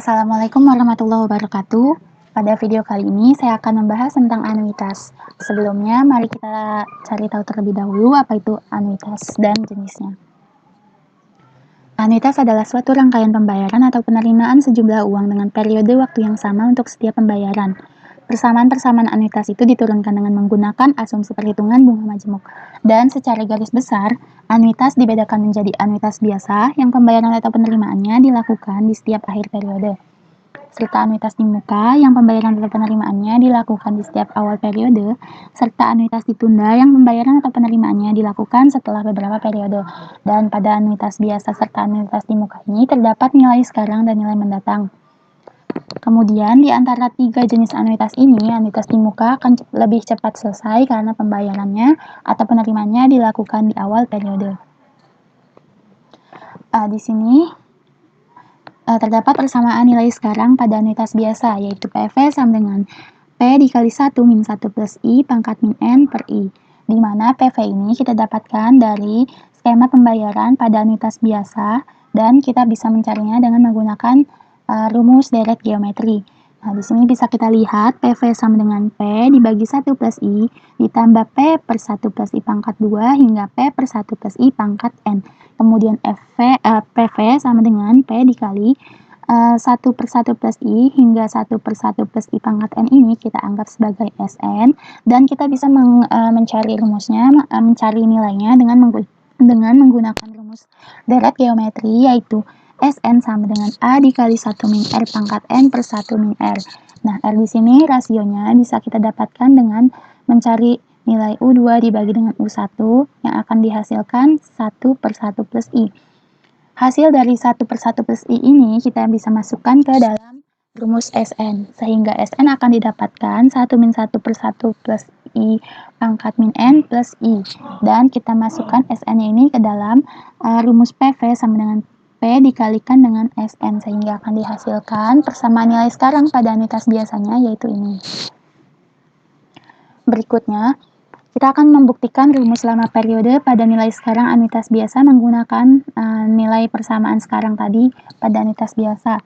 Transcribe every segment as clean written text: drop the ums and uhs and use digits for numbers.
Assalamualaikum warahmatullahi wabarakatuh. Pada video kali ini saya akan membahas tentang anuitas. Sebelumnya, mari kita cari tahu terlebih dahulu apa itu anuitas dan jenisnya. Anuitas adalah suatu rangkaian pembayaran atau penerimaan sejumlah uang dengan periode waktu yang sama untuk setiap pembayaran. Persamaan-persamaan anuitas itu diturunkan dengan menggunakan asumsi perhitungan bunga majemuk. Dan secara garis besar, anuitas dibedakan menjadi anuitas biasa yang pembayaran atau penerimaannya dilakukan di setiap akhir periode, serta anuitas di muka yang pembayaran atau penerimaannya dilakukan di setiap awal periode, serta anuitas ditunda yang pembayaran atau penerimaannya dilakukan setelah beberapa periode. Dan pada anuitas biasa serta anuitas di muka ini terdapat nilai sekarang dan nilai mendatang. Kemudian, di antara tiga jenis anuitas ini, anuitas di muka akan lebih cepat selesai karena pembayarannya atau penerimaannya dilakukan di awal periode. Di sini terdapat persamaan nilai sekarang pada anuitas biasa, yaitu PV sama dengan P dikali 1 min 1 plus I pangkat min N per I, di mana PV ini kita dapatkan dari skema pembayaran pada anuitas biasa, dan kita bisa mencarinya dengan menggunakan rumus deret geometri. Nah, di sini bisa kita lihat PV sama dengan P dibagi 1 plus I ditambah P per 1 plus I pangkat 2 hingga P per 1 plus I pangkat N. Kemudian PV sama dengan P dikali 1 per 1 plus I hingga 1 per 1 plus I pangkat N ini kita anggap sebagai Sn, dan kita bisa mencari rumusnya, mencari nilainya dengan menggunakan rumus deret geometri, yaitu Sn sama dengan A dikali 1 min R pangkat N per 1 min R. Nah, R di sini rasionya bisa kita dapatkan dengan mencari nilai U2 dibagi dengan U1 yang akan dihasilkan 1 per 1 plus I. Hasil dari 1 per 1 plus I ini kita bisa masukkan ke dalam rumus Sn, sehingga Sn akan didapatkan 1 min 1 per 1 plus I pangkat min N plus I. Dan kita masukkan Sn ini ke dalam rumus PV sama dengan P dikalikan dengan Sn, sehingga akan dihasilkan persamaan nilai sekarang pada anuitas biasanya, yaitu ini. Berikutnya, kita akan membuktikan rumus lama periode pada nilai sekarang anuitas biasa menggunakan nilai persamaan sekarang tadi pada anuitas biasa.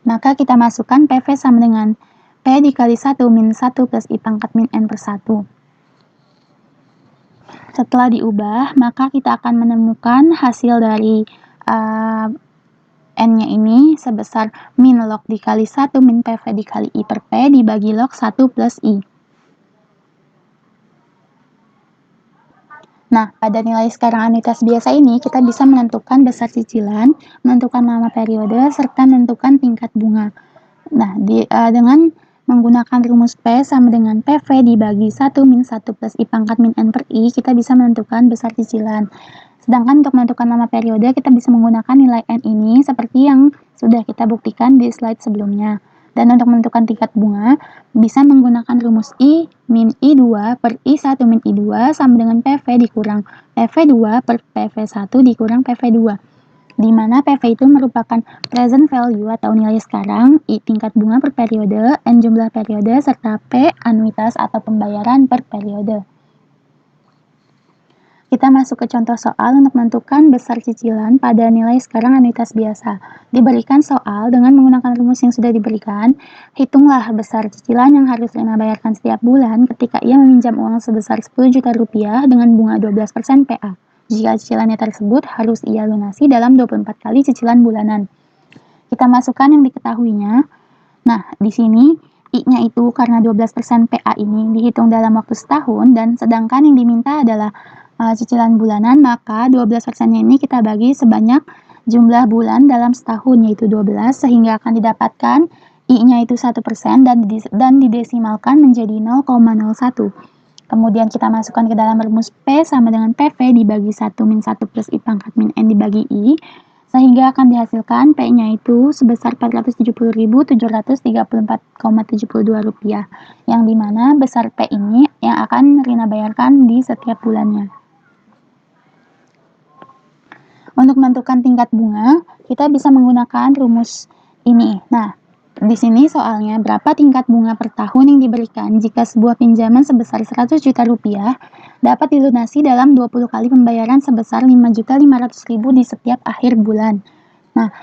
Maka kita masukkan PV sama dengan P dikali 1 min 1 plus I pangkat min N per 1. Setelah diubah, maka kita akan menemukan hasil dari N-nya ini sebesar min log dikali 1 min PV dikali I per P dibagi log 1 plus I. Nah, pada nilai sekarang anuitas biasa ini, kita bisa menentukan besar cicilan, menentukan lama periode, serta menentukan tingkat bunga. Nah, dengan menggunakan rumus P sama dengan PV dibagi 1 min 1 plus I pangkat min N per I, kita bisa menentukan besar cicilan. Sedangkan untuk menentukan lama periode, kita bisa menggunakan nilai N ini seperti yang sudah kita buktikan di slide sebelumnya. Dan untuk menentukan tingkat bunga, bisa menggunakan rumus I min I2 per I1 min I2 sama dengan PV dikurang PV2 per PV1 dikurang PV2. Di mana PV itu merupakan present value atau nilai sekarang, I tingkat bunga per periode, N jumlah periode, serta P anuitas atau pembayaran per periode. Kita masuk ke contoh soal untuk menentukan besar cicilan pada nilai sekarang anuitas biasa. Diberikan soal dengan menggunakan rumus yang sudah diberikan, hitunglah besar cicilan yang harus Rina bayarkan setiap bulan ketika ia meminjam uang sebesar 10 juta rupiah dengan bunga 12% PA. Jika cicilannya tersebut harus ia lunasi dalam 24 kali cicilan bulanan. Kita masukkan yang diketahuinya. Nah, di sini I-nya itu karena 12% PA ini dihitung dalam waktu setahun, dan sedangkan yang diminta adalah cicilan bulanan, maka 12%-nya ini kita bagi sebanyak jumlah bulan dalam setahun, yaitu 12, sehingga akan didapatkan I-nya itu 1% dan didesimalkan menjadi 0,01. Kemudian kita masukkan ke dalam rumus P sama dengan PV dibagi 1 min 1 plus I pangkat min N dibagi I, sehingga akan dihasilkan P-nya itu sebesar 470.734,72 rupiah, yang dimana besar P ini yang akan Rina bayarkan di setiap bulannya. Untuk menentukan tingkat bunga, kita bisa menggunakan rumus ini. Nah, di sini soalnya berapa tingkat bunga per tahun yang diberikan jika sebuah pinjaman sebesar 100 juta rupiah dapat dilunasi dalam 20 kali pembayaran sebesar 5.500.000 di setiap akhir bulan. Nah,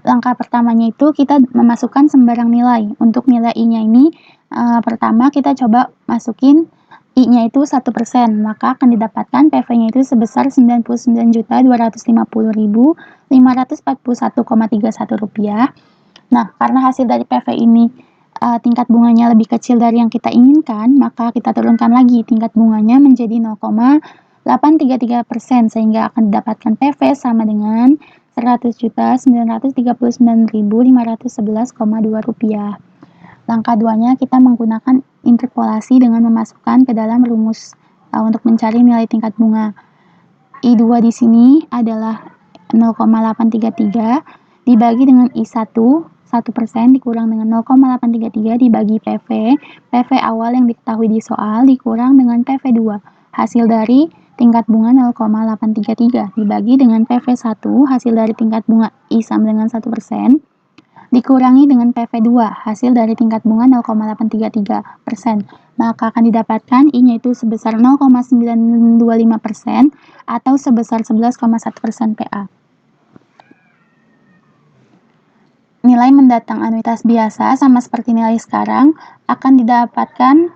Langkah pertamanya itu kita memasukkan sembarang nilai. Untuk nilai I-nya ini, pertama kita coba masukin I-nya itu 1%, maka akan didapatkan PV-nya itu sebesar Rp99.250.541,31. Nah, karena hasil dari PV ini tingkat bunganya lebih kecil dari yang kita inginkan, maka kita turunkan lagi tingkat bunganya menjadi 0,833%, sehingga akan didapatkan PV sama dengan Rp100.939.511,2. Langkah 2-nya kita menggunakan interpolasi dengan memasukkan ke dalam rumus untuk mencari nilai tingkat bunga. I2 di sini adalah 0,833 dibagi dengan I1, 1% dikurang dengan 0,833 dibagi PV awal yang diketahui di soal dikurang dengan PV2. Hasil dari tingkat bunga 0,833 dibagi dengan PV1, hasil dari tingkat bunga I sama dengan 1%, dikurangi dengan PV2, hasil dari tingkat bunga 0,833%. Maka akan didapatkan I-nya itu sebesar 0,925% atau sebesar 11,1% PA. Nilai mendatang anuitas biasa sama seperti nilai sekarang akan didapatkan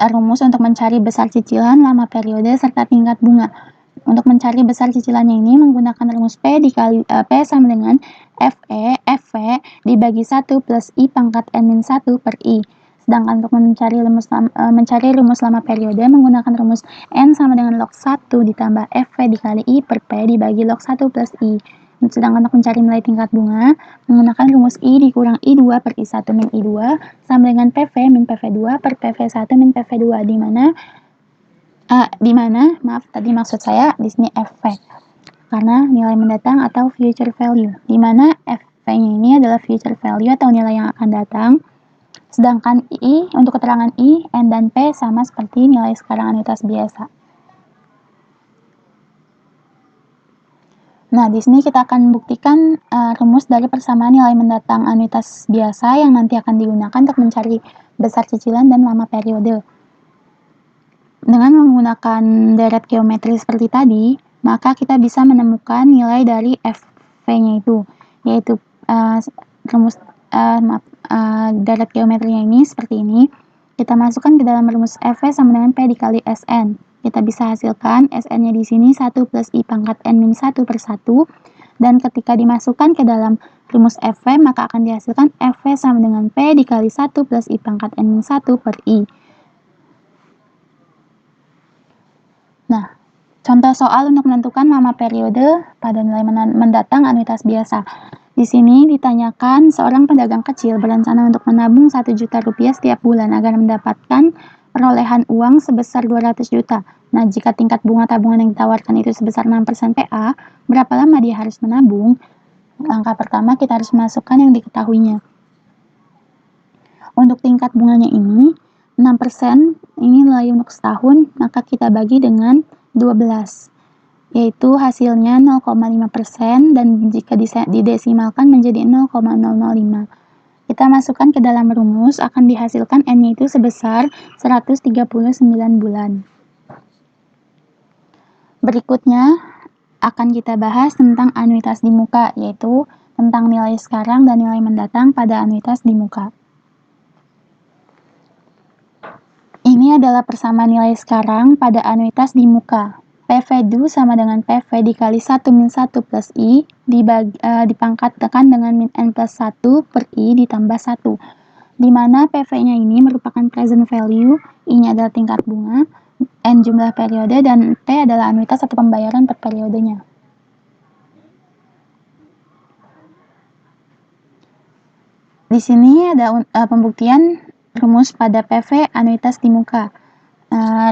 rumus untuk mencari besar cicilan, lama periode, serta tingkat bunga. Untuk mencari besar cicilannya ini menggunakan rumus P dikali P sama dengan FV dibagi 1 plus I pangkat N-1 per I. Sedangkan untuk mencari rumus lama periode menggunakan rumus N sama dengan log 1 ditambah FV dikali I per P dibagi log 1 plus I. Sedangkan untuk mencari nilai tingkat bunga menggunakan rumus I dikurang I2 per I1 min I2 sama dengan PV min PV2 per PV1 min PV2, tadi maksud saya di sini FV karena nilai mendatang atau future value, di mana FV-nya ini adalah future value atau nilai yang akan datang. Sedangkan I untuk keterangan I, N dan P sama seperti nilai sekarang anuitas biasa. Nah, di sini kita akan buktikan rumus dari persamaan nilai mendatang anuitas biasa yang nanti akan digunakan untuk mencari besar cicilan dan lama periode. Dengan menggunakan deret geometri seperti tadi, maka kita bisa menemukan nilai dari FV-nya itu, yaitu deret geometrinya ini seperti ini. Kita masukkan ke dalam rumus FV sama dengan P dikali SN. Kita bisa hasilkan SN-nya di sini 1 plus I pangkat N-1 per 1. Dan ketika dimasukkan ke dalam rumus FV, maka akan dihasilkan FV sama dengan P dikali 1 plus I pangkat N-1 per I. Nah, contoh soal untuk menentukan lama periode pada nilai mendatang anuitas biasa. Di sini ditanyakan seorang pedagang kecil berencana untuk menabung Rp1.000.000 setiap bulan agar mendapatkan perolehan uang sebesar 200 juta. Nah, jika tingkat bunga tabungan yang ditawarkan itu sebesar 6% PA, berapa lama dia harus menabung? Langkah pertama kita harus masukkan yang diketahuinya. Untuk tingkat bunganya ini, 6% ini nilai untuk setahun, maka kita bagi dengan 12. Yaitu hasilnya 0,5% dan jika didesimalkan menjadi 0,005. Kita masukkan ke dalam rumus, akan dihasilkan N-nya itu sebesar 139 bulan. Berikutnya akan kita bahas tentang anuitas di muka, yaitu tentang nilai sekarang dan nilai mendatang pada anuitas di muka. Ini adalah persamaan nilai sekarang pada anuitas di muka. PV2 sama dengan PV dikali 1 min 1 plus I dipangkatkan dengan min N plus 1 per I ditambah 1. Di mana PV-nya ini merupakan present value, I-nya adalah tingkat bunga, N jumlah periode, dan T adalah anuitas atau pembayaran per periodenya. Di sini ada pembuktian rumus pada PV anuitas di muka.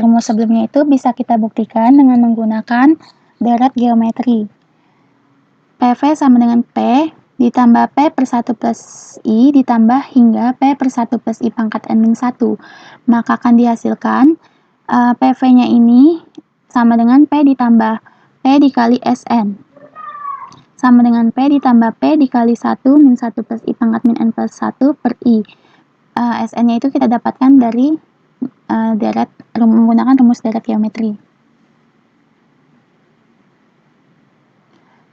Rumus sebelumnya itu bisa kita buktikan dengan menggunakan deret geometri. PV sama dengan P ditambah P per 1 plus I ditambah hingga P per 1 plus I pangkat N-1. Maka akan dihasilkan PV-nya ini sama dengan P ditambah P dikali SN. Sama dengan P ditambah P dikali 1 min 1 plus I pangkat min N plus 1 per I. SN-nya itu kita dapatkan dari menggunakan rumus deret geometri.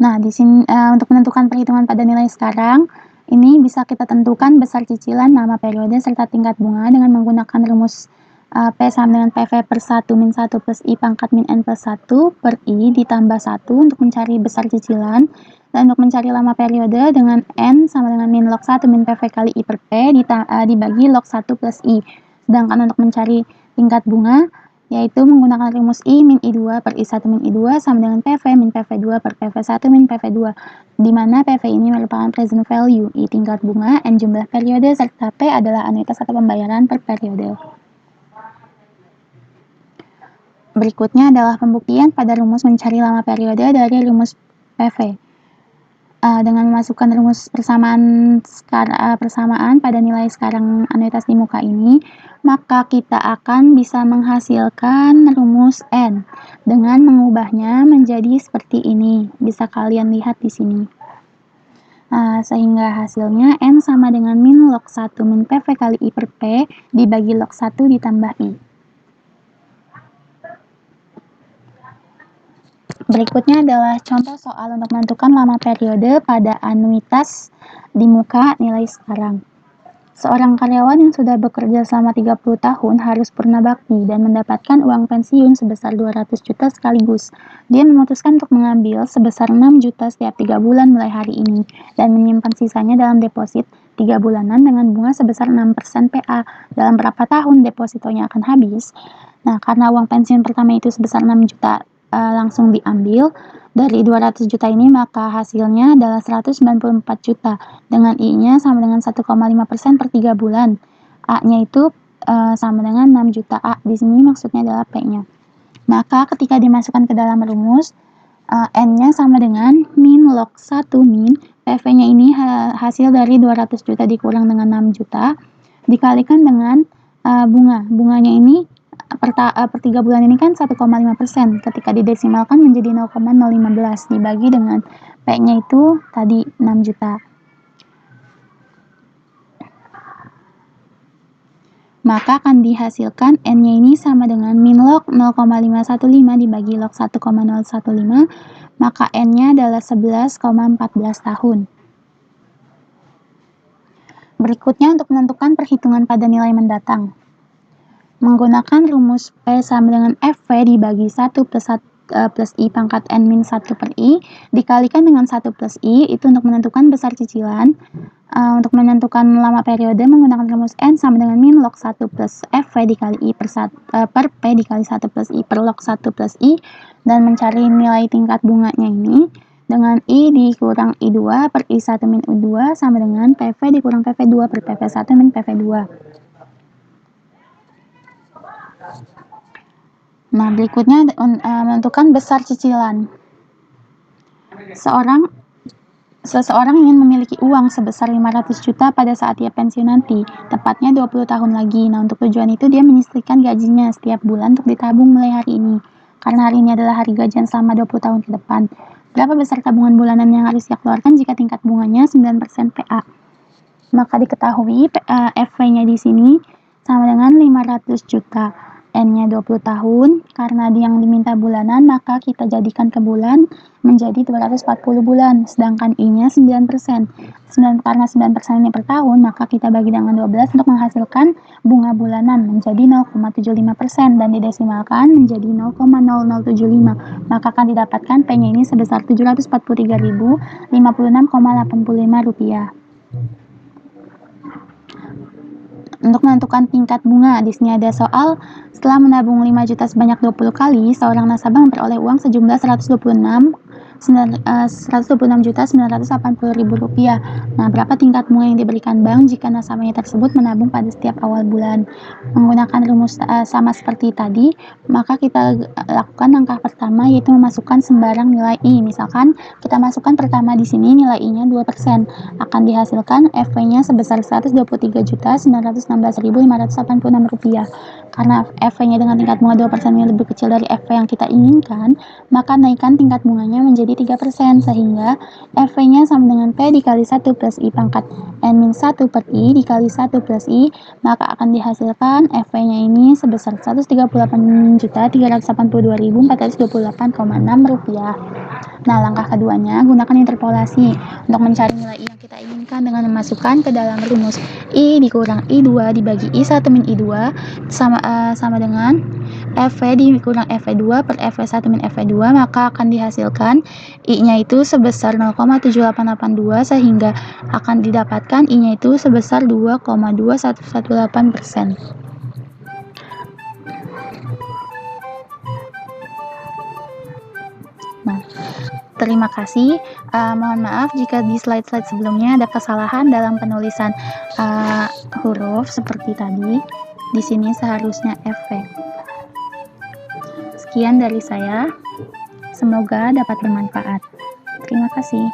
Nah, di sini untuk menentukan perhitungan pada nilai sekarang, ini bisa kita tentukan besar cicilan, nama periode, serta tingkat bunga dengan menggunakan rumus P sama dengan PV per 1 min 1 plus I pangkat min N plus 1 per I ditambah 1 untuk mencari besar cicilan. Dan untuk mencari lama periode dengan N sama dengan min log 1 min PV kali I per P dibagi log 1 plus I. Sedangkan untuk mencari tingkat bunga, yaitu menggunakan rumus I min I2 per I1 min I2 sama dengan PV min PV2 per PV1 min PV2, di mana PV ini merupakan present value, I tingkat bunga, N jumlah periode, serta P adalah anuitas atau pembayaran per periode. Berikutnya adalah pembuktian pada rumus mencari lama periode dari rumus PV. Dengan memasukkan rumus persamaan pada nilai sekarang anuitas di muka ini, maka kita akan bisa menghasilkan rumus N dengan mengubahnya menjadi seperti ini. Bisa kalian lihat di sini. Sehingga hasilnya N sama dengan min log 1 min PV kali I per P dibagi log 1 ditambah I. Berikutnya adalah contoh soal untuk menentukan lama periode pada anuitas di muka nilai sekarang. Seorang karyawan yang sudah bekerja selama 30 tahun harus purna bakti dan mendapatkan uang pensiun sebesar 200 juta sekaligus. Dia memutuskan untuk mengambil sebesar 6 juta setiap 3 bulan mulai hari ini dan menyimpan sisanya dalam deposit 3 bulanan dengan bunga sebesar 6% PA. Dalam berapa tahun depositonya akan habis? Nah, karena uang pensiun pertama itu sebesar 6 juta langsung diambil dari 200 juta ini, maka hasilnya adalah 194 juta dengan I-nya sama dengan 1,5% per 3 bulan. A-nya itu sama dengan 6 juta A. Di sini maksudnya adalah P-nya. Maka ketika dimasukkan ke dalam rumus, N-nya sama dengan min log 1 min PV-nya ini hasil dari 200 juta dikurang dengan 6 juta dikalikan dengan bunga. Bunganya ini per 3 bulan ini kan 1,5%. Ketika didesimalkan menjadi 0,015 dibagi dengan P-nya itu tadi 6 juta. Maka akan dihasilkan N-nya ini sama dengan min log 0,515 dibagi log 1,015, maka N-nya adalah 11,14 tahun. Berikutnya untuk menentukan perhitungan pada nilai mendatang. Menggunakan rumus P sama dengan FV dibagi 1 plus I pangkat N min 1 per I dikalikan dengan 1 plus I itu untuk menentukan besar cicilan. Untuk menentukan lama periode menggunakan rumus N sama dengan min log 1 plus FV dikali I per P dikali 1 plus I per log 1 plus I, dan mencari nilai tingkat bunganya ini dengan I dikurang I2 per I1 min U2 sama dengan PV dikurang PV2 per PV1 min PV2. Nah, berikutnya menentukan besar cicilan. Seseorang ingin memiliki uang sebesar 500 juta pada saat dia pensiun nanti, tepatnya 20 tahun lagi. Nah, untuk tujuan itu dia menyisihkan gajinya setiap bulan untuk ditabung mulai hari ini. Karena hari ini adalah hari gajian selama 20 tahun ke depan. Berapa besar tabungan bulanan yang harus dia keluarkan jika tingkat bunganya 9% PA? Maka diketahui FV-nya di sini sama dengan 500 juta. N-nya 20 tahun, karena yang diminta bulanan, maka kita jadikan ke bulan menjadi 240 bulan, sedangkan I-nya 9%. Karena 9% ini per tahun, maka kita bagi dengan 12 untuk menghasilkan bunga bulanan menjadi 0,75% dan didesimalkan menjadi 0,0075. Maka akan didapatkan P-nya ini sebesar Rp743.056,85. Untuk menentukan tingkat bunga, di sini ada soal, setelah menabung 5 juta sebanyak 20 kali, seorang nasabah memperoleh uang sejumlah Rp126.980.000. Nah, berapa tingkat bunga yang diberikan bank jika nasabahnya tersebut menabung pada setiap awal bulan? Menggunakan rumus sama seperti tadi, maka kita lakukan langkah pertama yaitu memasukkan sembarang nilai I. Misalkan kita masukkan pertama di sini nilai I-nya 2%, akan dihasilkan FV-nya sebesar Rp123.916.586. Karena FV-nya dengan tingkat bunga 2% yang lebih kecil dari FV yang kita inginkan, maka naikkan tingkat bunganya menjadi 3%, sehingga FV-nya sama dengan P dikali 1 plus I pangkat N-1 per I dikali 1 plus I, maka akan dihasilkan FV-nya ini sebesar Rp138.382.428,6. Nah, langkah keduanya, gunakan interpolasi untuk mencari nilai I yang kita inginkan dengan memasukkan ke dalam rumus I dikurang I2 dibagi I1 min I2 sama dengan FV dikurang FV2 per FV1 min FV2, maka akan dihasilkan I-nya itu sebesar 0,7882 sehingga akan didapatkan I-nya itu sebesar 2,2118%. Nah, terima kasih. Mohon maaf jika di slide-slide sebelumnya ada kesalahan dalam penulisan huruf seperti tadi. Di sini seharusnya FV. Sekian dari saya. Semoga dapat bermanfaat. Terima kasih.